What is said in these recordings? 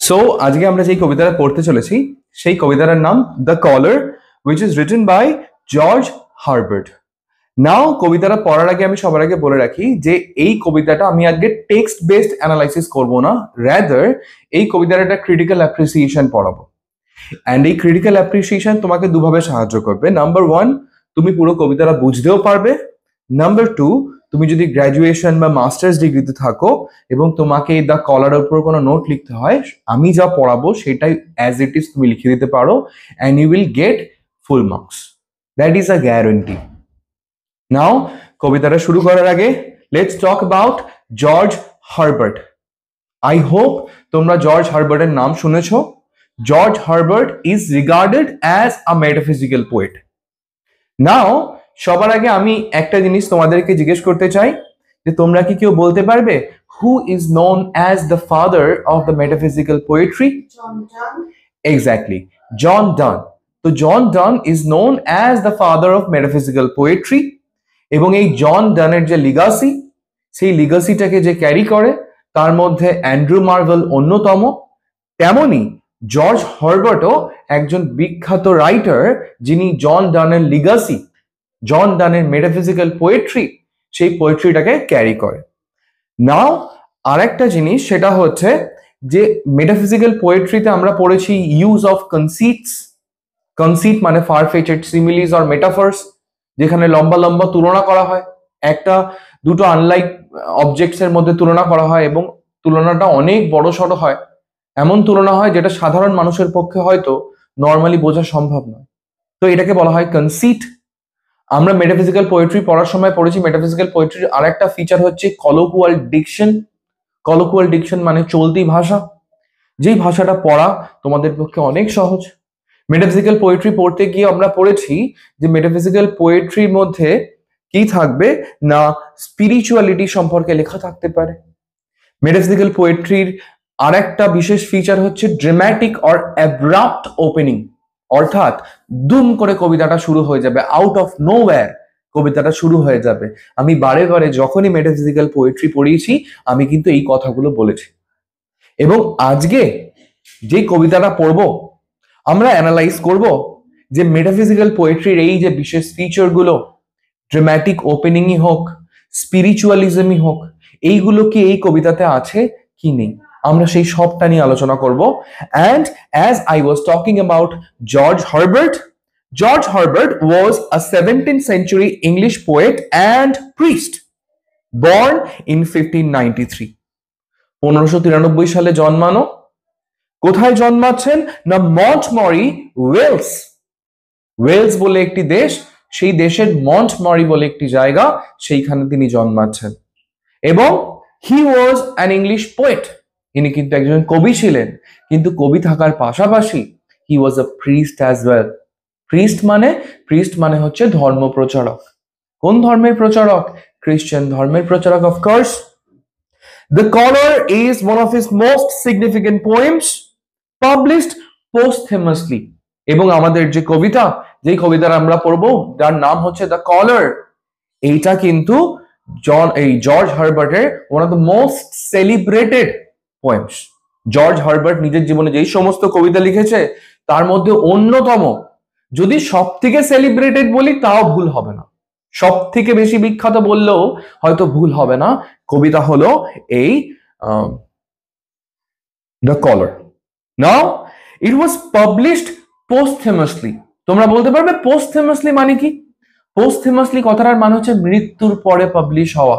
So আজকে আমরা যে কবিতাটা পড়তে চলেছি সেই কবিতাটার নাম the collar, which is written by George Herbert. Now কবিতাটা পড়ার আগে আমি সবার আগে বলে রাখি যে এই কবিতাটা আমি আজকে টেক্সট বেসড অ্যানালাইসিস করব না, রাদার এই কবিতার একটা ক্রিটিক্যাল অ্যাপ্রিসিয়েশন পড়াবো। অ্যান্ড এই ক্রিটিক্যাল অ্যাপ্রিসিয়েশন তোমাকে দুভাবে সাহায্য করবে। নাম্বার ওয়ান, তুমি পুরো কবিতাটা বুঝতেও পারবে। নাম্বার টু, তুমি যদি গ্র্যাজুয়েশন বা মাস্টার্স ডিগ্রিতে থাকো এবং তোমাকে দ্য কলারের উপর কোনো নোট লিখতে হয়, আমি যা পড়াবো সেটাই অ্যাজ ইট ইজ তুমি লিখে দিতে পারো, and you will get full marks. That is a guarantee. Now কবিতাটা শুরু করার আগে let's talk about George Herbert. I hope তোমরা জর্জ হারবার্টের নাম শুনেছো। George Herbert is regarded as a metaphysical poet. Now সবার আগে আমি একটা জিনিস তোমাদেরকে জিজ্ঞেস করতে চাই যে তোমরা কি কেউ বলতে পারবে who is known as the father of the metaphysical poetry? Exactly, John Donne. তো John Donne is known as the father of metaphysical poetry, এবং এই জন ডানের যে লিগাসি, সেই লিগাসিটাকে যে ক্যারি করে তার মধ্যে অ্যান্ড্রু মার্ভেল অন্যতম। তেমনি জর্জ হারবার্টও একজন বিখ্যাত রাইটার যিনি জন ডানের লিগাসি, জন ডানের মেটাফিজিক্যাল পোয়েট্রি, সেই পোয়েট্রিটাকে ক্যারি করে। নাও আরেকটা জিনিস সেটা হচ্ছে যে মেটাফিজিক্যাল পোয়েট্রিতে আমরা পড়েছি ইউজ অফ কনসিটস। কনসিট মানে ফারফেচেড সিমিলিজ অর মেটাফার্স, যেখানে লম্বা লম্বা তুলনা করা হয়, একটা দুটো আনলাইক অবজেক্টস এর মধ্যে তুলনা করা হয় এবং তুলনাটা অনেক বড় সড়ো হয়। এমন তুলনা হয় যেটা সাধারণ মানুষের পক্ষে হয়তো নর্মালি বোঝা সম্ভব নয়। তো এটাকে বলা হয় কনসিট। আমরা মেটাফিজিক্যাল পোয়েট্রি পড়ার সময় পড়েছি মেটাফিজিক্যাল পোয়েট্রির আরেকটা ফিচার হচ্ছে কলোকুয়াল ডিকশন। কলোকুয়াল ডিকশন মানে চলতি ভাষা, যেই ভাষাটা পড়া তোমাদের পক্ষে অনেক সহজ। মেটাফিজিক্যাল পোয়েট্রি পড়তে গিয়ে আমরা পড়েছি যে মেটাফিজিক্যাল পোয়েট্রির মধ্যে কি থাকবে না, স্পিরিচুয়ালিটি সম্পর্কে লেখা থাকতে পারে। মেটাফিজিক্যাল পোয়েট্রির আরেকটা বিশেষ ফিচার হচ্ছে ড্রামাটিক অর অ্যাব্রাপ্ট ওপেনিং, অর্থাৎ দুম করে কবিতাটা শুরু হয়ে যাবে, আউট অফ নোওয়্যার কবিতাটা শুরু হয়ে যাবে। আমি বারে বারে যখনই মেটাফিজিক্যাল পোয়েট্রি পড়িয়েছি আমি কিন্তু এই কথাগুলো বলেছি। এবং আজকে যে কবিতাটা পড়বো আমরা অ্যানালাইজ করব যে মেটাফিজিক্যাল পোয়েট্রির এই যে বিশেষ ফিচারগুলো, ড্রামাটিক ওপেনিংই হোক, স্পিরিচুয়ালিজমই হোক, এইগুলো কি এই কবিতাতে আছে কি নেই, আমরা সেই সবটা নিয়ে আলোচনা করব। And as I was talking about George Herbert, George Herbert was a 17th century English poet and priest born in 1593. 1593 সালে জন্মানো। কোথায় জন্মাচ্ছেন না, মন্টমরি, ওয়েলস। ওয়েলস বলে একটি দেশ, সেই দেশের মন্টমরি বলে একটি জায়গা, সেইখানে তিনি জন্মাচ্ছেন। এবং হি ওয়াজ অ্যান ইংলিশ পোয়েট, ইনি কিন্তু একজন কবি ছিলেন, কিন্তু কবি থাকার পাশাপাশি হি ওয়াজ আ প্রিস্ট অ্যাজ ওয়েল। প্রিস্ট মানে হচ্ছে ধর্ম প্রচারক। কোন ধর্মের প্রচারক? খ্রিস্টান ধর্মের প্রচারক, of course. The Collar is one of his most significant poems published posthumously. এবং আমাদের যে কবিতা, যেই কবিতাটা আমরা পড়বো যার নাম হচ্ছে দ্য কলার, এইটা কিন্তু জর্জ হারবার্টের one of the most celebrated poems. George Herbert নিজের জীবনে যেই সমস্ত কবিতা লিখেছে তার মধ্যে অন্যতম, যদি সব থেকে সেলিব্রেটেড বলি তাও ভুল হবে না, সব থেকে বেশি বিখ্যাত বললেও হয়তো ভুল হবে না, কবিতা হলো এই the collar. Now it was published পোস্টথেমাসলি। তোমরা বলতে পারবে পোস্টথেমাসলি মানে কি? পোস্টথেমাসলি কথাটার মানে হচ্ছে মৃত্যুর পরে পাবলিশ হওয়া।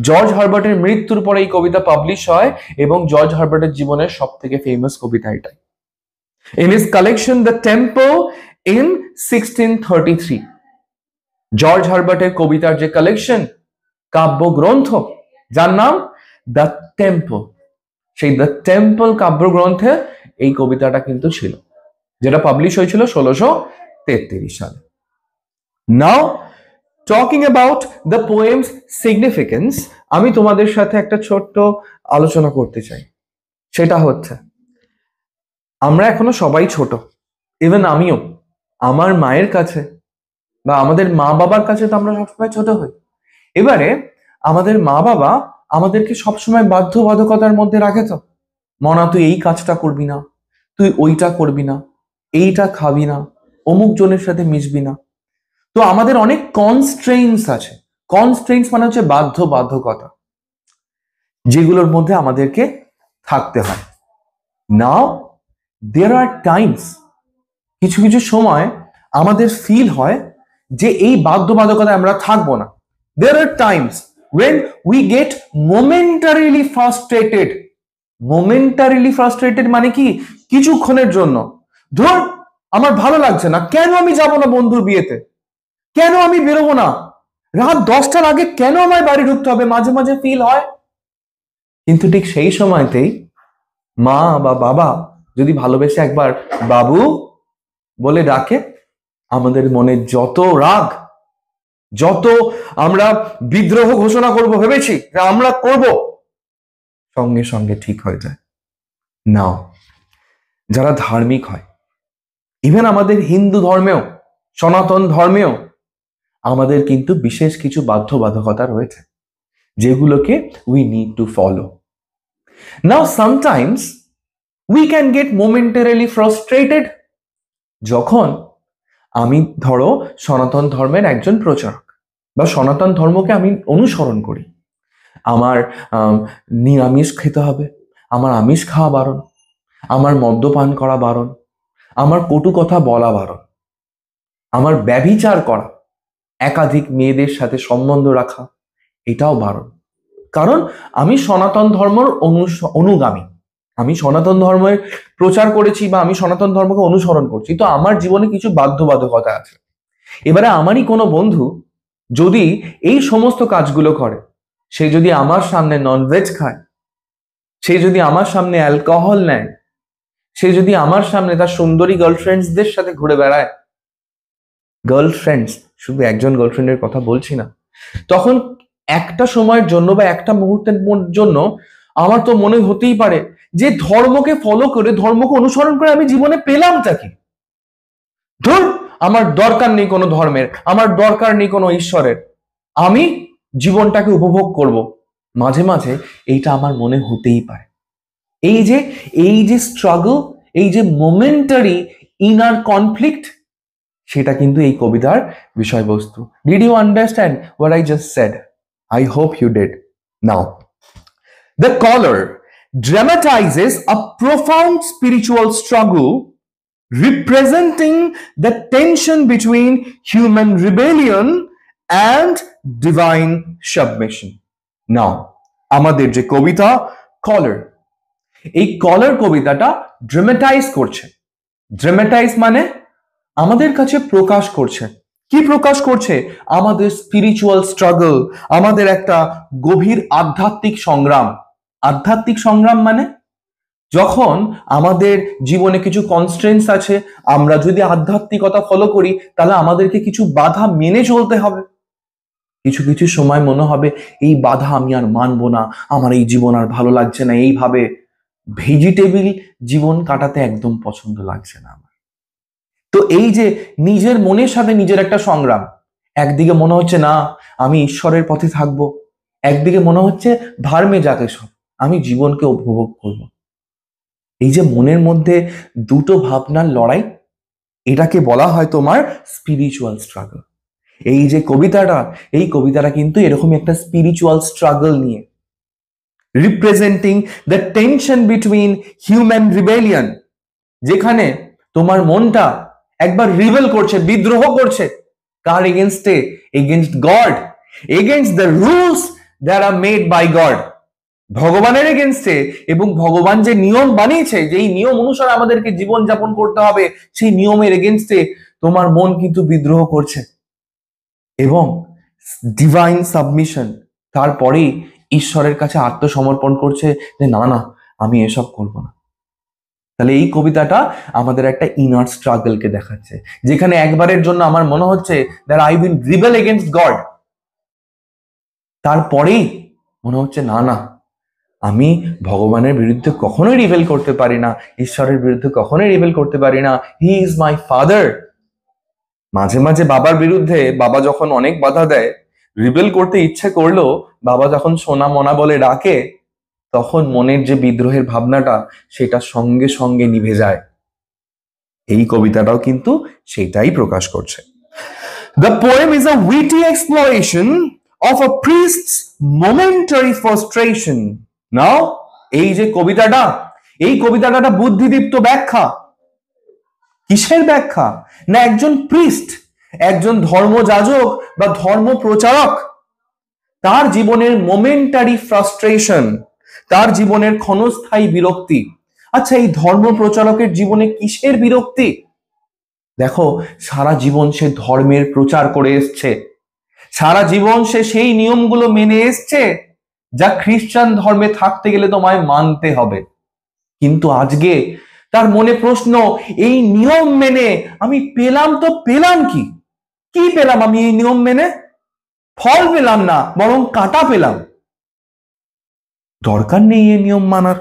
জর্জ হারবার্টের মৃত্যুর পরে এই কবিতা পাবলিশ হয় এবং জর্জ হারবার্টের জীবনের সব থেকে ফেমাস কবিতা এটাই। In his collection The Temple in 1633, George হারবার্টের কবিতার যে কালেকশন, কাব্যগ্রন্থ, যার নাম দ্য টেম্পল, সেই দ্য টেম্পল কাব্যগ্রন্থে এই কবিতাটা কিন্তু ছিল, যেটা পাবলিশ হয়েছিল 1633 সালে। Now talking about the poem's significance, আমি তোমাদের সাথে একটা ছোট্ট আলোচনা করতে চাই। সেটা হচ্ছে আমরা এখনো সবাই ছোট, ইভেন আমিও। আমার মায়ের কাছে বা আমাদের মা বাবার কাছে তো আমরা সবসময় ছোট হই। এবারে আমাদের মা বাবা আমাদেরকে সবসময় বাধ্যবাধকতার মধ্যে রাখে তো, মনা তুই এই কাজটা করবি না, তুই ওইটা করবি না, এইটা খাবি না, অমুক জনের সাথে মিশবি না। তো আমাদের অনেক কনস্ট্রেইনস আছে। কনস্ট্রেইনস মানে হচ্ছে বাধ্যবাধকতা, যেগুলোর মধ্যে আমাদেরকে থাকতে হয়। নাও দেয়ার আর টাইমস, কিছু কিছু সময় আমাদের ফিল হয় যে এই বাধ্যবাধকতায় আমরা থাকবো না। দেয়ার আর Times when we get momentarily frustrated. momentarily frustrated মানে কি, কিছুক্ষণের জন্য, ধর আমার ভালো লাগছে না, কেন আমি যাব না বন্ধুর বিয়েতে, কেন আমি বেরোবো না, রাত 10টার আগে কেন আমার বাড়ি ঢুকতে হবে, মাঝে মাঝে ফিল হয়। কিন্তু ঠিক সেই সময়তেই মা বা বাবা যদি ভালোবেসে একবার বাবু বলে ডাকে, আমাদের মনে যত রাগ, যত আমরা বিদ্রোহ ঘোষণা করব ভেবেছি আমরা করব, সঙ্গে সঙ্গে ঠিক হয়ে যায়। নাও যারা ধার্মিক হয়, ইভেন আমাদের হিন্দু ধর্মেও, সনাতন ধর্মেও আমাদের কিন্তু বিশেষ কিছু বাধ্যবাধকতা রয়েছে যেগুলোকে we need to follow. Now sometimes we can get momentarily frustrated. যখন আমি ধরো সনাতন ধর্মের একজন প্রচারক, বা সনাতন ধর্মকে আমি অনুসরণ করি, আমার নিরামিষ খেতে হবে, আমার আমিষ খাওয়া বারণ, আমার মদ্যপান করা বারণ, আমার কটু কথা বলা বারণ, আমার ব্যভিচার করা, একাধিক মেয়েদের সাথে সম্বন্ধ রাখা, এটাও বারণ। কারণ আমি সনাতন ধর্মের অনুগামী, আমি সনাতন ধর্মের প্রচার করেছি বা আমি সনাতন ধর্মকে অনুসরণ করছি, তো আমার জীবনে কিছু বাধ্যবাধকতা আছে। এবারে আমারই কোনো বন্ধু যদি এই সমস্ত কাজগুলো করে, সে যদি আমার সামনে ননভেজ খায়, সে যদি আমার সামনে অ্যালকোহল নেয়, সে যদি আমার সামনে তার সুন্দরী গার্লফ্রেন্ডসদের সাথে ঘুরে বেড়ায়, গার্লফ্রেন্ডস, শুধু একজন গার্লফ্রেন্ডের কথা বলছি না, তখন একটা সময়ের জন্য বা একটা মুহূর্তের জন্য আমার তো মনে হতেই পারে যে ধর্মকে ফলো করে, ধর্মকে অনুসরণ করে আমি জীবনে পেলামটা কি? ধর আমার দরকার নেই কোনো ধর্মের, আমার দরকার নেই কোনো ঈশ্বরের, আমি জীবনটাকে উপভোগ করব। মাঝে মাঝে এইটা আমার মনে হতেই পারে। এই যে স্ট্রাগল, এই যে মোমেন্টারি ইনার কনফ্লিক্ট, সেটা কিন্তু এই কবিতার বিষয়বস্তু। Did you understand what I just said? I hope you did. Now, the caller dramatizes a profound spiritual struggle representing the tension between human rebellion and divine submission. Now, আমাদের যে কবিতা কলার, এই কলার কবিতাটা dramatise করছে। ড্রামাটাইজ মানে আমাদের কাছে প্রকাশ করছে। কি প্রকাশ করছে? আমাদের স্পিরিচুয়াল স্ট্রাগল, আমাদের একটা গভীর আধ্যাত্মিক সংগ্রাম। আধ্যাত্মিক সংগ্রাম মানে যখন আমাদের জীবনে কিছু কনস্ট্রেন্টস আছে, আমরা যদি আধ্যাত্মিকতা ফলো করি তাহলে আমাদেরকে কিছু বাধা মেনে চলতে হবে। কিছু কিছু সময় মনে হবে এই বাধা আমি আর মানবো না, আমার এই জীবন আর ভালো লাগছে না, এইভাবে ভেজিটেবল জীবন কাটাতে একদম পছন্দ লাগছে না আমার। তো এই যে নিজের মনের সাথে নিজের একটা সংগ্রাম, একদিকে মনে হচ্ছে না আমি ঈশ্বরের পথে থাকবো, একদিকে মনে হচ্ছে ধর্মে যাকে সব, আমি জীবনকে উপভোগ করব। এই যে মনের মধ্যে দুটো ভাবনার লড়াই, এটাকে বলা হয় তোমার স্পিরিচুয়াল স্ট্রাগল। এই যে কবিতাটা, এই কবিতাটা কিন্তু এরকমই একটা স্পিরিচুয়াল স্ট্রাগল নিয়ে, representing the tension between human rebellion, যেখানে তোমার মনটা একবার রিবেল করছে, বিদ্রোহ করছে, কার এগেনস্টে? Against God, against the rules that are made by God, ভগবানের এগেনস্টে। এবং ভগবান যে নিয়ম বানিয়েছে, যে এই নিয়ম অনুসারে আমাদেরকে জীবন যাপন করতে হবে, সেই নিয়মের এগেনস্টে তোমার মন কিন্তু বিদ্রোহ করছে। এবং ডিভাইন সাবমিশন, তারপরেই ঈশ্বরের কাছে আত্মসমর্পণ করছে যে না না আমি এসব করব না। তাহলে এই কবিতাটা আমাদের একটা ইনার স্ট্রাগলকে দেখাচ্ছে, যেখানে একবারের জন্য আমার মনে হচ্ছে that I will rebel against god, তারপরেই মনে হচ্ছে না না আমি ভগবানের বিরুদ্ধে কখনোই রিবেল করতে পারি না, ঈশ্বরের বিরুদ্ধে কখনোই রিবেল করতে পারি না, হি ইজ মাই ফাদার। মাঝে মাঝে বাবার বিরুদ্ধে, বাবা যখন অনেক বাধা দেয়, রিবেল করতে ইচ্ছে করলো, বাবা যখন সোনা মোনা বলে ডাকে, তখন মনের যে বিদ্রোহের ভাবনাটা সেটা সঙ্গে সঙ্গে নিভে যায়। এই কবিতাটাও কিন্তু সেটাই প্রকাশ করছে। The poem is a witty exploration of a priest's momentary frustration. Now, এই যে কবিতাটা, এই কবিতাটা বুদ্ধিদীপ্ত ব্যাখ্যা। কিসের ব্যাখ্যা? না একজন প্রিস্ট, একজন ধর্মযাজক বা ধর্ম প্রচারক, তার জীবনের মোমেন্টারি ফ্রাস্ট্রেশন, তার জীবনের ক্ষণস্থায়ী বিরক্তি। আচ্ছা, এই ধর্ম প্রচারকের জীবনে কিসের বিরক্তি? দেখো, সারা জীবন সে ধর্মের প্রচার করে এসছে, সারা জীবন সে সেই নিয়মগুলো মেনে এসছে যা খ্রিস্টান ধর্মে থাকতে গেলে তোমায় মানতে হবে। কিন্তু আজকে তার মনে প্রশ্ন, এই নিয়ম মেনে আমি পেলাম তো পেলাম কি? কি পেলাম আমি এই নিয়ম মেনে? ফল পেলাম না, বরং কাঁটা পেলাম। দরকার নেই এই নিয়ম মানার।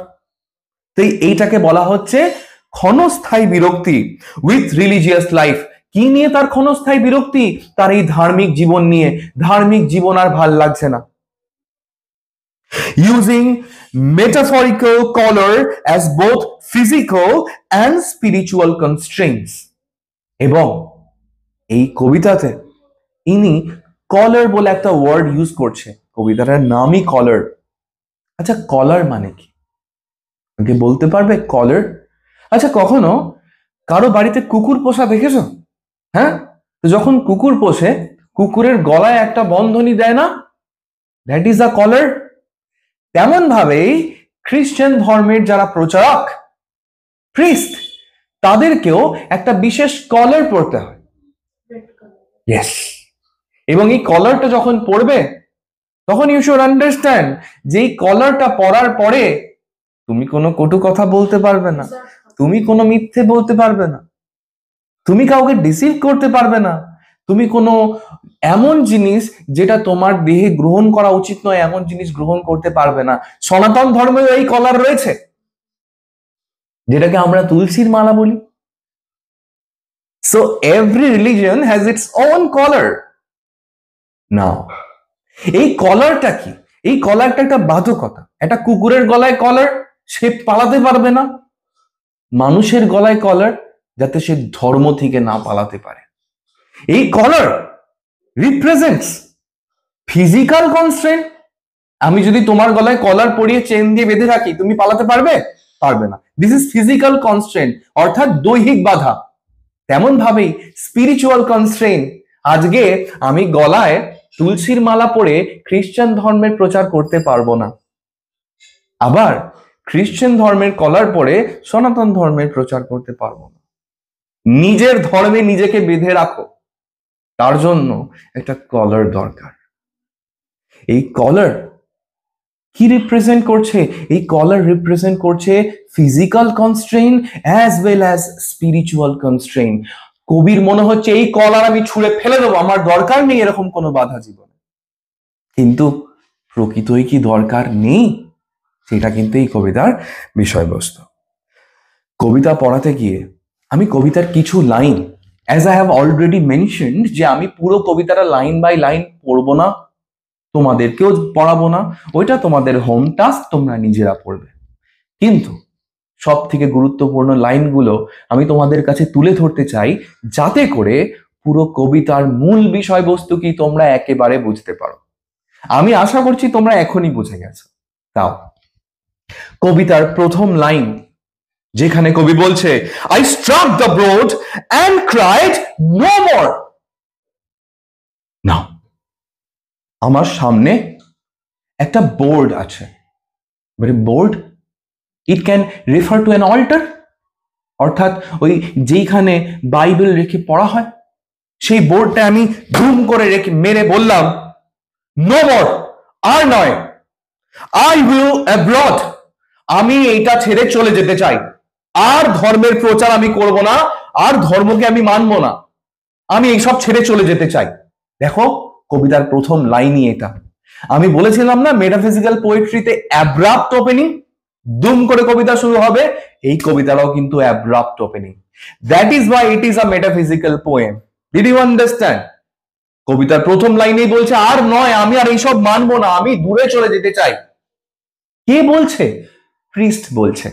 তো এইটাকে বলা হচ্ছে ক্ষণস্থায়ী বিরক্তি উইথ রিলিজিয়াস লাইফ। কি নিয়ে তার ক্ষণস্থায়ী বিরক্তি? তার এই ধার্মিক জীবন নিয়ে। ধার্মিক জীবন আর ভাল লাগছে না। Using metaphorical color as both physical and spiritual constraints. এবং এই কবিতাতে ইনি কলার বলে একটা ওয়ার্ড ইউজ করছে। কবিতাটার নামই কলার। আচ্ছা, কলার মানে কি আমাকে বলতে পারবে? কলার। আচ্ছা, কখনো কারো বাড়িতে কুকুর পোষা দেখেছো? হ্যাঁ, তো যখন কুকুর পোষে, কুকুরের গলায় একটা বন্ধনী দেয় না? দ্যাট ইজ আ কলার। তেমন ভাবেই খ্রিস্টান ধর্মের যারা প্রচারক, প্রিস্ট, তাদেরকেও একটা বিশেষ কলার পরতে হয়। ইয়েস। এবং এই কলারটা যখন পরবে, তখন ইউ শুড আন্ডারস্ট্যান্ড যে এই কলারটা পরার পরে তুমি কোনো কটু কথা বলতে পারবে না, তুমি কোনো মিথ্যে বলতে পারবে না, তুমি কাউকে ডিসিভ করতে পারবে না, তুমি কোনো এমন জিনিস যেটা তোমার দেহে গ্রহণ করা উচিত নয় এমন জিনিস গ্রহণ করতে পারবে না। সনাতন ধর্মেও এই কলার রয়েছে, যেটাকে আমরা তুলসীর মালা বলি। So every religion has its own collar. Now, এই কলারটা কি? এই কলারটা একটা বাধকতা। একটা কুকুরের গলায় কলার, সে পালাতে পারবে না। মানুষের গলায় কলার, যাতে সে ধর্ম থেকে না পালাতে পারে। এই কলার রিপ্রেজেন্টস ফিজিক্যাল কনস্ট্রেন্ট। আমি যদি তোমার গলায় কলার পরিয়ে চেন দিয়ে বেঁধে রাখি, তুমি পালাতে পারবে? পারবে না। দিস ইজ ফিজিক্যাল কনস্ট্রেন্ট, অর্থাৎ দৈহিক বাধা। তেমন ভাবেই স্পিরিচুয়াল কনস্ট্রেন্ট। আজকে আমি গলায় তুলসীর মালা পরে খ্রিস্টান ধর্মের প্রচার করতে পারবো না, আবার খ্রিস্টান ধর্মের কলার পরে সনাতন ধর্মের প্রচার করতে পারবো না। নিজের ধর্মে নিজেকে বেঁধে রাখো, তার জন্য একটা কলার দরকার। এই কলার কি রিপ্রেজেন্ট করছে? এই কলার রিপ্রেজেন্ট করছে physical constraint as well as spiritual constraint. কবির মনে হচ্ছে এই কলার আমি ছুঁড়ে ফেলে দেবো, আমার দরকার নেই এরকম কোনো বাধা জীবনে। কিন্তু প্রকৃতই কি দরকার নেই? সেটা কিন্তু এই কবিতার বিষয়বস্তু। কবিতা পড়াতে গিয়ে আমি কবিতার কিছু line, as I have already mentioned, যে আমি পুরো কবিতাটা লাইন বাই লাইন পড়বো না, তোমাদেরকেও পড়াবো না, ওইটা তোমাদের হোম টাস্ক, তোমরা নিজেরা পড়বে। কিন্তু সব থেকে গুরুত্বপূর্ণ লাইনগুলো আমি তোমাদের কাছে তুলে ধরতে চাই, যাতে করে পুরো কবিতার মূল বিষয়বস্তু কি তোমরা একেবারে বুঝতে পারো। আমি আশা করছি তোমরা এখনই বুঝে গেছো। তাও কবিতার প্রথম লাইন, যেখানে কবি বলছে, I struck the board and cried no more. Now, আমার সামনে একটা বোর্ড আছে। Board, it can refer to an altar, অর্থাৎ ওই যেইখানে বাইবেল রেখে পড়া হয়, সেই বোর্ডটা আমি ধুম করে রেখে মেরে বললাম, নো মোর, আর নয়, আই উইল অ্যাব্রড, আমি এইটা ছেড়ে চলে যেতে চাই, আর ধর্মের প্রচার আমি করব না, আর ধর্মকে আমি মানবো না, আমি এইসব ছেড়ে চলে যেতে চাই। দেখো, কবিতার প্রথম লাইনই এটা। আমি বলেছিলাম না মেটাফিজিক্যাল পোয়েট্রিতে অ্যাব্রাপ্ট ওপেনিং, দুম করে কবিতা শুরু হবে। এই কবিতাটাও কিন্তু abrupt opening. That is why it is a metaphysical poem. Did you understand? কবিতার প্রথম লাইনেই বলছে, আর নয়, আমি আর এইসব মানবো না, আমি দূরে চলে যেতে চাই। কে বলছে? প্রিস্ট বলছে।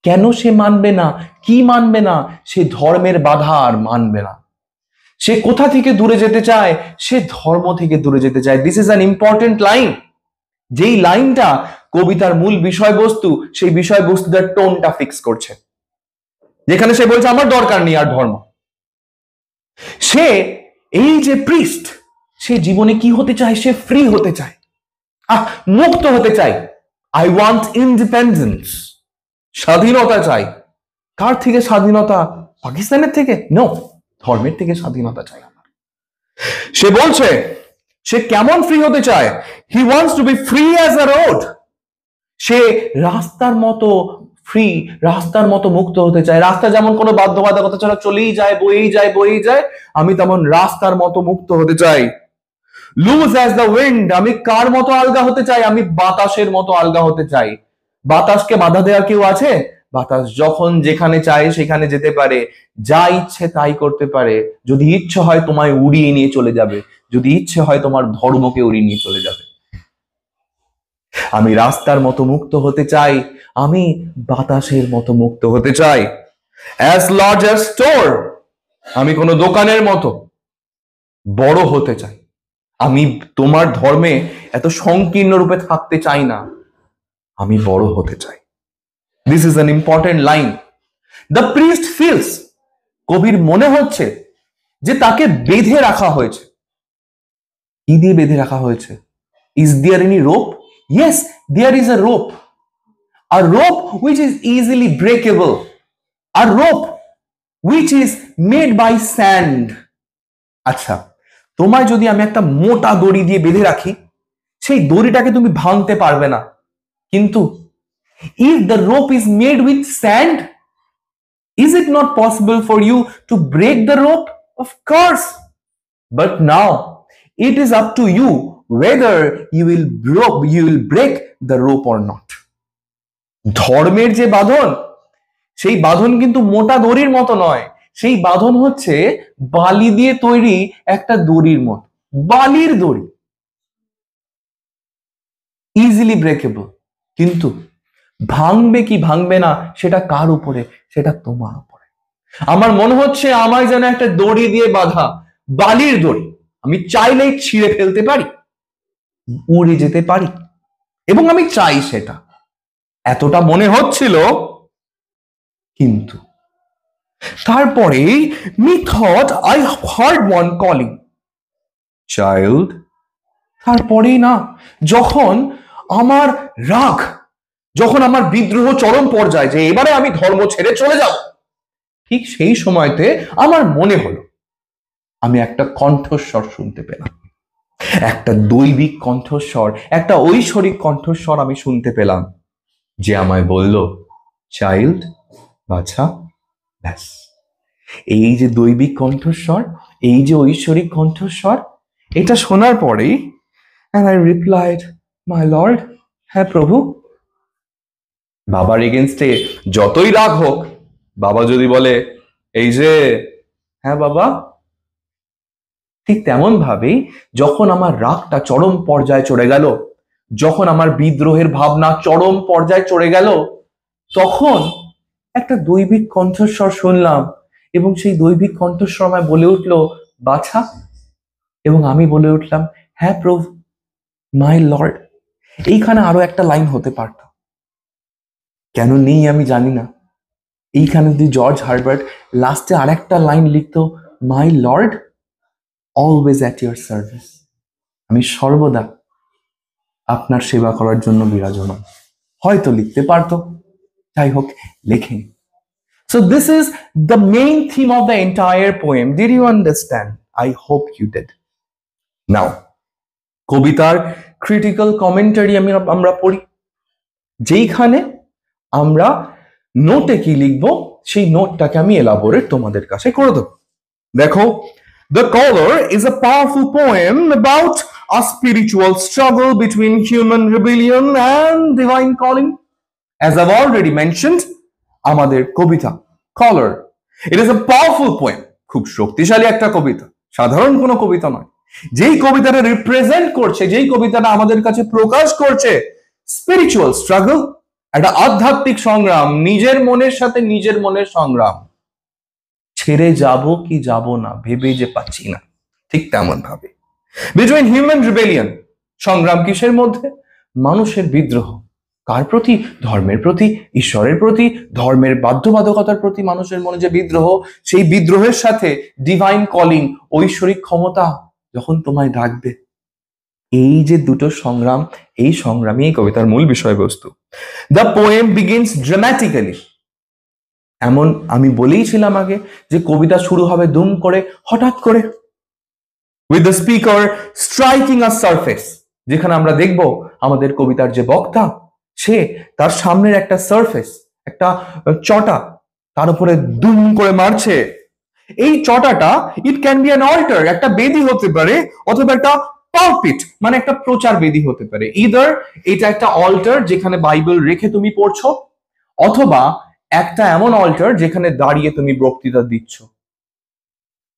কেন সে মানবে না? কি মানবে না? সে ধর্মের বাধা আর মানবে না। সে কোথা থেকে দূরে যেতে চায়? সে ধর্ম থেকে দূরে যেতে চায়। This is an important line. যেই লাইনটা কবিতার মূল বিষয়বস্তু, সেই বিষয়বস্তুটার টোনটা ফিক্স করছে। যেখানে সে বলছে আমার দরকার নেই আর ধর্ম। সে এই যে প্রিস্ট, সে জীবনে কি হতে চায়? সে ফ্রি হতে চায়, মুক্ত হতে চায়। আই ওয়ান্ট ইন্ডিপেন্ডেন্স, স্বাধীনতা চাই। কার থেকে স্বাধীনতা? পাকিস্তানের থেকে? নো, ধর্মের থেকে স্বাধীনতা চাই আমার। সে বলছে সে কেমন ফ্রি হতে চায়? He wants to be free as a road. সে রাস্তার মতো ফ্রি, রাস্তার মতো মুক্ত হতে চায়। রাস্তা যেমন কোনো বাধ্যবাধকতা ছাড়া চলেই যায়, বয়েই যায়, বয়েই যায়, আমি তেমন রাস্তার মতো মুক্ত হতে চাই। লুজ অ্যাজ দ্য উইন্ড, আমি কার মতো আলগা হতে চাই? আমি বাতাসের মতো আলগা হতে চাই। বাতাসকে বাধা দেওয়ার কেউ আছে? বাতাস যখন যেখানে চায় সেখানে যেতে পারে, যা ইচ্ছে তাই করতে পারে। যদি ইচ্ছে হয় তোমায় উড়িয়ে নিয়ে চলে যাবে, যদি ইচ্ছে হয় তোমার ধর্মকে উড়িয়ে নিয়ে চলে যাবে। আমি রাস্তার মতো মুক্ত হতে চাই, আমি বাতাসের মতো মুক্ত হতে চাই। অ্যাজ লার্জ অ্যাজ স্টোর, আমি কোনো দোকানের মতো বড় হতে চাই। আমি তোমার ধর্মে এত সংকীর্ণ রূপে থাকতে চাই না, আমি বড় হতে চাই। This is an important line. The priest feels, কবির মনে হচ্ছে যে তাকে বেঁধে রাখা হয়েছে। কি দিয়ে বেঁধে রাখা হয়েছে? Is there any rope? Yes, there is a rope. A rope which is easily breakable, a rope which is made by sand. আচ্ছা, তোমায় যদি আমি একটা মোটা দড়ি দিয়ে বেঁধে রাখি, সেই দড়িটাকে তুমি ভাঙতে পারবে না। কিন্তু if the rope is made with sand, is it not possible for you to break the rope? Of course. But now it is up to you whether you will break the rope or not. ধর্মের যে বাঁধন, সেই বাঁধন কিন্তু মোটা দড়ির মতো নয়। সেই বাঁধন হচ্ছে বালি দিয়ে তৈরি একটা দড়ির মতো, বালির দড়ি, ইজিলি ব্রেকেবল। কিন্তু ভাঙবে কি ভাঙবে না সেটা কার উপরে? সেটা তোমার উপরে। আমার মনে হচ্ছে আমার যেন একটা দড়ি দিয়ে বাঁধা, বালির দড়ি। আমি চাইলেই ছিঁড়ে ফেলতে পারি, উড়ে যেতে পারি, এবং আমি চাই সেটা। এতটা মনে হচ্ছিল। কিন্তু তারপরে methought I heard one calling, child. তারপরেই না, যখন আমার রাগ, যখন আমার বিদ্রোহ চরম পর্যায়ে, যে এবারে আমি ধর্ম ছেড়ে চলে যাব, ঠিক সেই সময়তে আমার মনে হলো আমি একটা কণ্ঠস্বর শুনতে পেলাম। একটা দৈবিক কণ্ঠস্বর, একটা ঐশ্বরিক কণ্ঠস্বর আমি শুনতে পেলাম, যে আমায় বলল, চাইল্ড, বাছা। ব্যাস, এই যে দৈবিক কণ্ঠস্বর, এই যে ঐশ্বরিক কণ্ঠস্বর, এটা শোনার পরেই and I replied, my lord, হ্যাঁ প্রভু। বাবার এগেনস্টে যতই রাগ হোক, বাবা যদি বলে এই যে হ্যাঁ বাবা, ঠিক তেমন ভাবেই যখন আমার রাগটা চরম পর্যায়ে চড়ে গেল, যখন আমার বিদ্রোহের ভাবনা চরম পর্যায়ে চড়ে গেল, তখন একটা দৈবিক কণ্ঠস্বর শুনলাম, এবং সেই দৈবিক কণ্ঠস্বর আমায় বলে উঠল, বাছা। এবং আমি বলে উঠলাম, হ্যাঁ প্রভু, মাই লর্ড। এইখানে আরো একটা লাইন হতে পারত, কেন নেই আমি জানি না। এইখানে যদি জর্জ হারবার্ট লাস্টে আরেকটা লাইন লিখতো, my lord, always at your service, আমি সর্বদা আপনার সেবা করার জন্য বিরাজমান, হয়তো লিখতে পারতো। যাই হোক, লেখেন। So this is the main theme of the entire poem. Did you understand? I hope you did. Now, কবিতার ক্রিটিক্যাল কমেন্টারি আমরা পড়ি, যেইখানে আমরা নোটে কি লিখবো সেই নোটটাকে আমি এলাবোরেট তোমাদের কাছে করে দেবো। দেখো, The Caller is a powerful poem about a spiritual struggle between human rebellion and divine calling. As I've already mentioned, আমাদের কবিতা Caller, it is a powerful poem, খুব শক্তিশালী একটা কবিতা, সাধারণ কোনো কবিতা নয়। যেই কবিতাটা রিপ্রেজেন্ট করছে, যেই কবিতাটা আমাদের কাছে প্রকাশ করছে স্পিরিচুয়াল স্ট্রাগল, একটা আধ্যাত্মিক সংগ্রাম, নিজের মনের সাথে নিজের মনের সংগ্রাম, ছেড়ে যাব কি যাব না ভেবে যে পাচ্ছি না, ঠিক তেমন ভাবে বিটুইন হিউম্যান রিবেলিয়ন, সংগ্রাম কিসের মধ্যে? মানুষের বিদ্রোহ। কার প্রতি? ধর্মের প্রতি, ঈশ্বরের প্রতি, ধর্মের বাধ্যবাধকতার প্রতি মানুষের মনে যে বিদ্রোহ, সেই বিদ্রোহের সাথে ডিভাইন কলিং, ঐশ্বরিক ক্ষমতা যখন তোমায় ডাকবে। এই যে দুটো সংগ্রাম, এই সংগ্রামই এই কবিতার মূল বিষয়বস্তু। The poem begins dramatically. এমন আমি বলেইছিলাম আগে যে কবিতা শুরু হবে দুম করে, হঠাৎ করে, with the speaker striking a surface, যেখানে আমরা দেখব আমাদের কবিতার যে বক্তা, সে তার সামনের একটা সারফেস, একটা চটা, তার উপরে দুম করে মারছে। এই চটাটা it can be an altar, একটা বেদি হতে পারে, অথবা একটা পালপিট মানে একটা প্রচার বেদি হতে পারে। ইদার এটা একটা অল্টার যেখানে বাইবেল রেখে তুমি পড়ছো, অথবা একটা এমন অল্টার যেখানে দাঁড়িয়ে তুমি বক্তৃতা দিচ্ছ।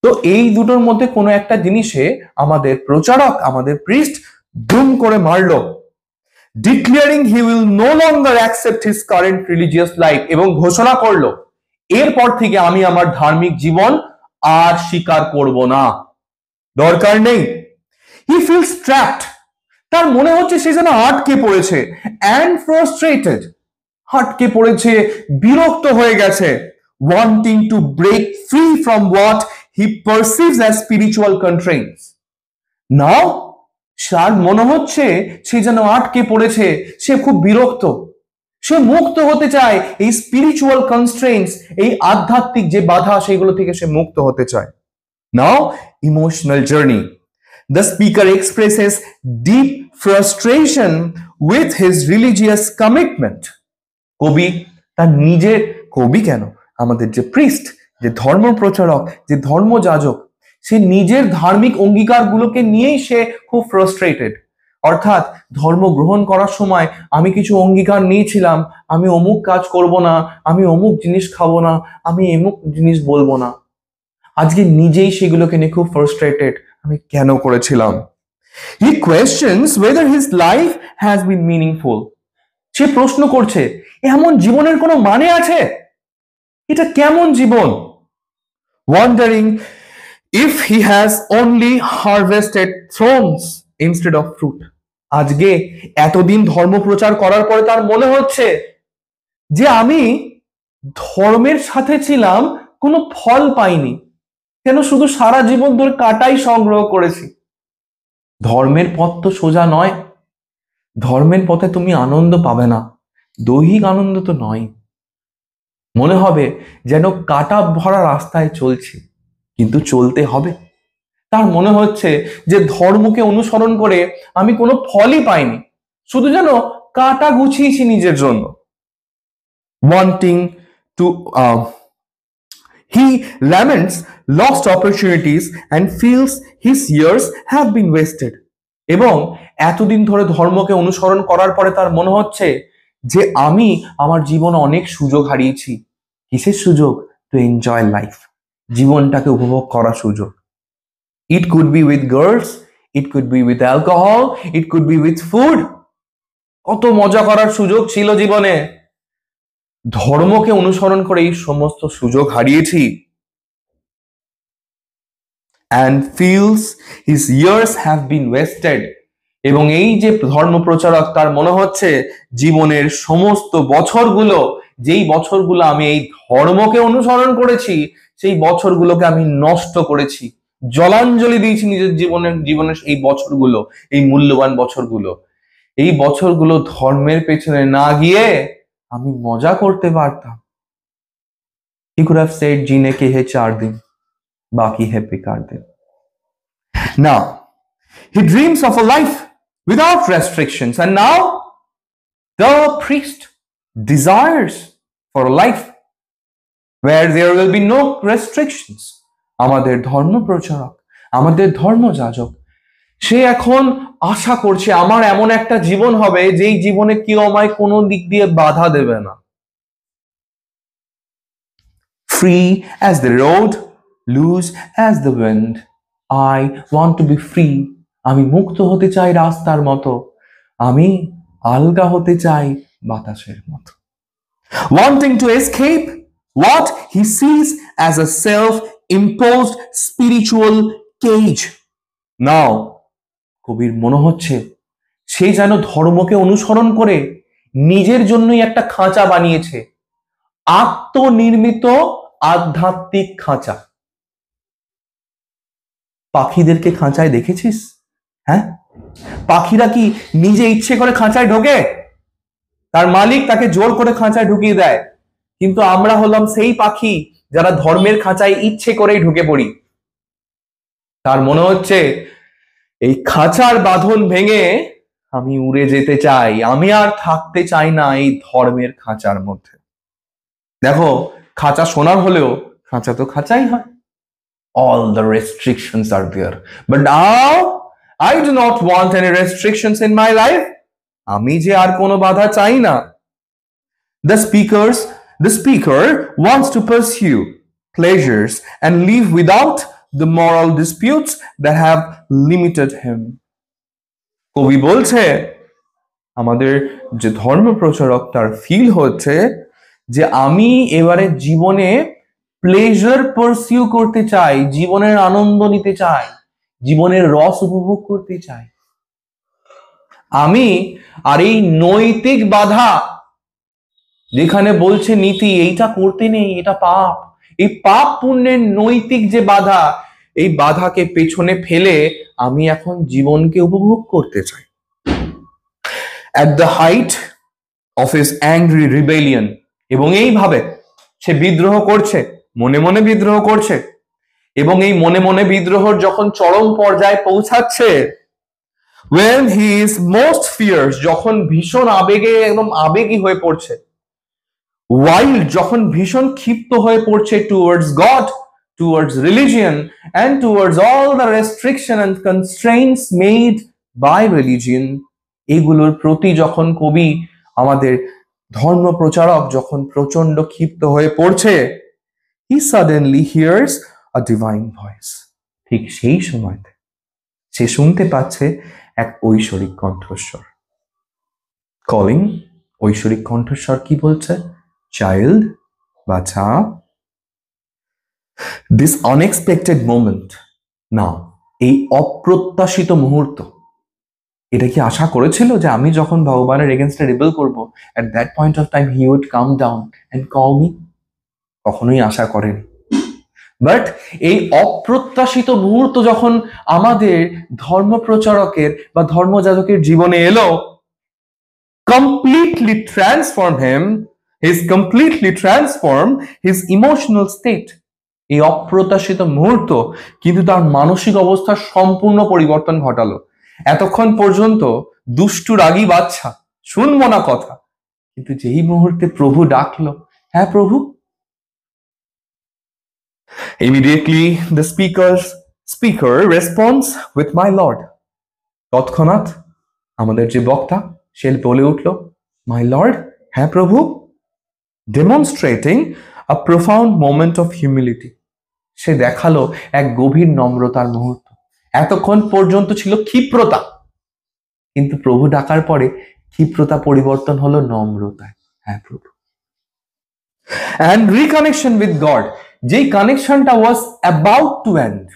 তো এই দুটোর মধ্যে কোনো একটা জিনিসে আমাদের প্রচারক, আমাদের প্রিস্ট দুম করে মারলো, declaring he will no longer accept his current religious life, এবং ঘোষণা করলো এরপর থেকে আমি আমার ধার্মিক জীবন আর স্বীকার করব না, দরকার নেই। হি ফিলস ট্র্যাপড, তার মনে হচ্ছে সে যেন আটকে পড়েছে, অ্যান্ড ফ্রাস্ট্রেটেড, আটকে পড়েছে, বিরক্ত হয়ে গেছে, wanting to break free from what he perceives as spiritual constraints. Now তার মনে হচ্ছে সে যেন আটকে পড়েছে, সে খুব বিরক্ত, সে মুক্ত হতে চায় এই স্পিরিচুয়াল কনস্ট্রেইনস, এই আধ্যাত্মিক যে বাধা সেগুলো থেকে সে মুক্ত হতে চায়। Now emotional journey, the speaker expresses deep frustration with his religious commitment. কবি তার নিজের, কবি কেন, আমাদের যে প্রিস্ট, যে ধর্ম প্রচারক, যে ধর্মযাজক, সে নিজের ধার্মিক অঙ্গীকারগুলোকে নিয়েই সে খুব ফ্রাস্ট্রেটেড। অর্থাৎ ধর্ম গ্রহণ করার সময় আমি কিছু অঙ্গীকার নিয়েছিলাম, আমি অমুক কাজ করব না, আমি অমুক জিনিস খাবো না, আমি এমুক জিনিস বলবো না, আজকে নিজেই সেগুলোকে নিয়ে খুব ফ্রাস্ট্রেটেড, আমি কেন করেছিলাম। He questions whether his life has been meaningful, সে প্রশ্ন করছে এমন জীবনের কোনো মানে আছে, এটা কেমন জীবন। wondering if he has only harvested thorns instead of fruit, আজকে এতদিন ধর্ম প্রচার করার পরে তার মনে হচ্ছে যে আমি ধর্মের সাথে ছিলাম, কোনো ফল পাইনি, কেন শুধু সারা জীবন ধরে কাটাই সংগ্রহ করেছি। ধর্মের পথ তো সোজা নয়, ধর্মের পথে তুমি আনন্দ পাবে না, দৈহিক আনন্দ তো নয়, মনে হবে যেন কাটা ভরা রাস্তায় চলছে, কিন্তু চলতে হবে। তার মনে হচ্ছে যে ধর্মকে অনুসরণ করে আমি কোনো ফলই পাইনি, শুধু যেন কাটা গুছিয়েছি নিজের জন্য। wanting to he laments lost opportunities and feels his years have been wasted, এবং এতদিন ধরে ধর্মকে অনুসরণ করার পরে তার মনে হচ্ছে যে আমি আমার জীবনে অনেক সুযোগ হারিয়েছি। কিসের সুযোগ? টু এনজয় লাইফ, জীবনটাকে উপভোগ করার সুযোগ। It could be with girls, it could be with alcohol, it could be with food, কত মজা করার সুযোগ ছিল জীবনে, ধর্মকে অনুসরণ করে এই সমস্ত সুযোগ হারিয়েছি। and feels his years have been wasted, এবং এই যে ধর্ম প্রচারক তার মনে হচ্ছে জীবনের সমস্ত বছরগুলো, যেই বছরগুলো আমি এই ধর্মকে অনুসরণ করেছি, সেই বছরগুলোকে আমি নষ্ট করেছি, জলাঞ্জলি দিয়েছি নিজের জীবনের এই বছরগুলো, এই মূল্যবান বছরগুলো, এই বছরগুলো ধর্মের পেছনে না গিয়ে আমি মজা করতে পারতাম। He could have said जीने के है 4 दिन, बाकी है बेकार दिन। Now he dreams of a life without restrictions, and now the priest desires for a life where there will be no restrictions. আমাদের ধর্ম প্রচারক, আমাদের ধর্মযাজক, সে এখন আশা করছে আমার এমন একটা জীবন হবে যেই জীবনে কেউ আমায় কোনো দিক দিয়ে বাধা দেবে না। Free as the road, loose as the wind, I want to be free, আমি মুক্ত হতে চাই রাস্তার মতো, আমি আলগা হতে চাই বাতাসের মতো। Wanting to escape what he sees as a self-imposed spiritual cage. Now, কবির মনে হচ্ছে সে যেন ধর্মকে অনুসরণ করে নিজের জন্যই একটা খাঁচা বানিয়েছে, আত্মনির্মিত আধ্যাত্মিক খাঁচা। পাখিদেরকে খাঁচায় দেখেছিস? হ্যাঁ, পাখিরা কি নিজে ইচ্ছে করে খাঁচায় ঢোকে? তার মালিক তাকে জোর করে খাঁচায় ঢুকিয়ে দেয়। কিন্তু আমরা হলাম সেই পাখি যারা ধর্মের খাঁচায় ইচ্ছে করেই ঢুকে পড়ি। তার মনে হচ্ছে এই খাঁচার বাঁধন ভেঙে আমি উড়ে যেতে চাই, আমি আর থাকতে চাই না এই ধর্মের খাঁচার মধ্যে। দেখো, খাঁচা সোনার হলেও খাঁচা তো খাঁচাই হয়। All the restrictions are there, but now I do not want any restrictions in my life. আমি যে আর কোনো বাধা চাই না। The speaker wants to pursue pleasures and live without the moral disputes that have limited him. কবি বলছে, আমাদের যে ধর্ম প্রচারক তার ফিল হচ্ছে যে আমি এবারে জীবনে প্লেজার পারসিউ করতে চাই, জীবনের আনন্দ নিতে চাই, জীবনের রস উপভোগ করতে চাই। আমি আর এই নৈতিক বাধা যেখানে বলছে নীতি এইটা করতে নেই, এটা পাপ, এই পাপ পুণ্যের নৈতিক যে বাধা, এই বাধাকে পেছনে ফেলে আমি এখন জীবনকে উপভোগ করতে চাই। At the height of his angry rebellion, এবং এইভাবে সে বিদ্রোহ করছে, মনে মনে বিদ্রোহ করছে, এবং এই মনে মনে বিদ্রোহর যখন চরম পর্যায়ে পৌঁছাচ্ছে, when he is most fierce, যখন ভীষণ আবেগে একদম আবেগী হয়ে পড়ছে, wild, যখন ভীষণ ক্ষিপ্ত হয়ে পড়ছে towards God, towards religion, and towards all the restriction and constraints made by religion, এগুলোর প্রতি যখন কবি, আমাদের ধর্ম প্রচারক যখন প্রচন্ড ক্ষিপ্ত হয়ে পড়ছে, he suddenly hears a divine voice. ঠিক সেই সময়তে সে শুনতে পাচ্ছে এক ঐশ্বরিক কণ্ঠস্বর। কলিং, ঐশ্বরিক কণ্ঠস্বর কি বলছে? চাইল্ড, বাছা, দিস আনএক্সপেক্টেড মোমেন্ট, না, এই অপ্রত্যাশিত মুহূর্ত, এটা কি আশা করেছিল যে আমি যখন ভগবানের এগেনস্টে রিবেল করব, at that point of time he would come down and call me? কখনোই আশা করেনি। বাট এই অপ্রত্যাশিত মুহূর্ত যখন আমাদের ধর্ম প্রচারকের বা ধর্মযাজকের জীবনে এলো, completely transform his emotional state. এই অপ্রত্যাশিত মুহূর্ত কিন্তু তার মানসিক অবস্থার সম্পূর্ণ পরিবর্তন ঘটালো। এতক্ষণ পর্যন্ত দুষ্টু রাগী বাচ্চা, শুনবো না কথা, কিন্তু যেই মুহূর্তে প্রভু ডাকলো, হ্যাঁ প্রভু, immediately the speaker responds with my lord. তৎক্ষণাৎ আমাদের যে বক্তা সে বলে উঠলো, my lord, হ্যাঁ প্রভু, demonstrating a profound moment of humility. সে দেখালো এক গভীর নম্রতার মুহূর্ত। এতক্ষণ পর্যন্ত ছিল ক্ষিপ্রতা, কিন্তু প্রভু ডাকার পরে ক্ষিপ্রতা পরিবর্তন হলো নম্রতায়, হ্যাঁ প্রভু। and reconnection with God, যেই কানেকশনটা was about to end,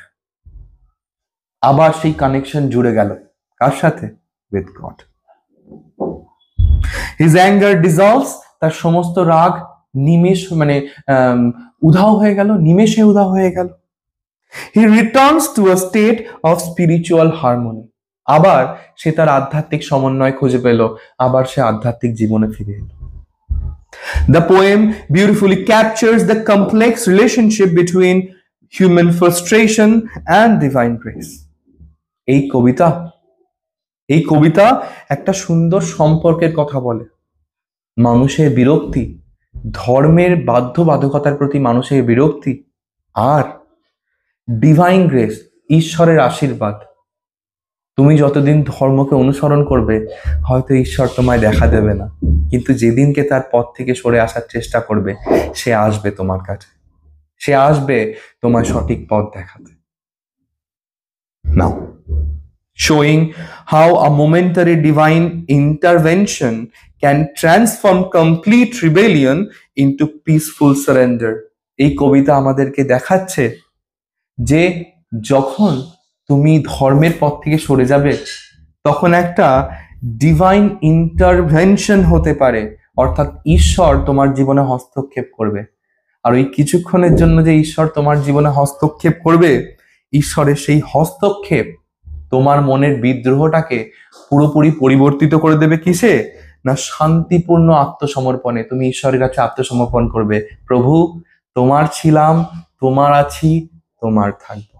আবার সেই কানেকশন জুড়ে গেল কার সাথে? with God. his anger dissolves, তার সমস্ত রাগ উধাও হয়ে গেল, নিমেষে উধাও হয়ে গেল। he returns to a state of spiritual harmony, আবার সে তার আধ্যাত্মিক সমন্বয় খুঁজে পেল, আবার সে আধ্যাত্মিক জীবনে ফিরে এলো। The poem beautifully captures the complex relationship between human frustration and divine grace. এই কবিতা একটা সুন্দর সম্পর্কের কথা বলে। মানুষের বিরক্তি, ধর্মের বাধ্যবাধকতার প্রতি মানুষের বিরক্তি, আর ডিভাইন গ্রেস, ঈশ্বরের আশীর্বাদ। তুমি যতদিন ধর্মকে অনুসরণ করবে, হয়তো ঈশ্বর তোমায় দেখা দেবে না, কিন্তু যেদিনকে তার পথ থেকে সরে আসার চেষ্টা করবে, সে আসবে তোমার কাছে, সে আসবে তোমায় সঠিক পথ দেখাতে। Now, showing how a momentary divine intervention can transform complete rebellion into peaceful surrender. এই কবিতা আমাদেরকে দেখাচ্ছে যে যখন তুমি ধর্মের পথ থেকে সরে যাবে তখন একটা ডিভাইন ইন্টারভেনশন হতে পারে, অর্থাৎ ঈশ্বর তোমার জীবনে হস্তক্ষেপ করবে। আর ওই কিছুক্ষণের জন্য যে ঈশ্বর তোমার জীবনে হস্তক্ষেপ করবে, ঈশ্বরের সেই হস্তক্ষেপ তোমার মনের বিদ্রোহটাকে পুরোপুরি পরিবর্তিত করে দেবে কিসে? না শান্তিপূর্ণ আত্মসমর্পণে। তুমি ঈশ্বরের কাছে আত্মসমর্পণ করবে, প্রভু তোমার ছিলাম, তোমার আছি, তোমার থাকবো।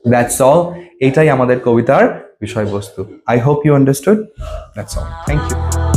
That's all. এটাই আমাদের কবিতার বিষয়বস্তু। I hope you understood. That's all. Thank you.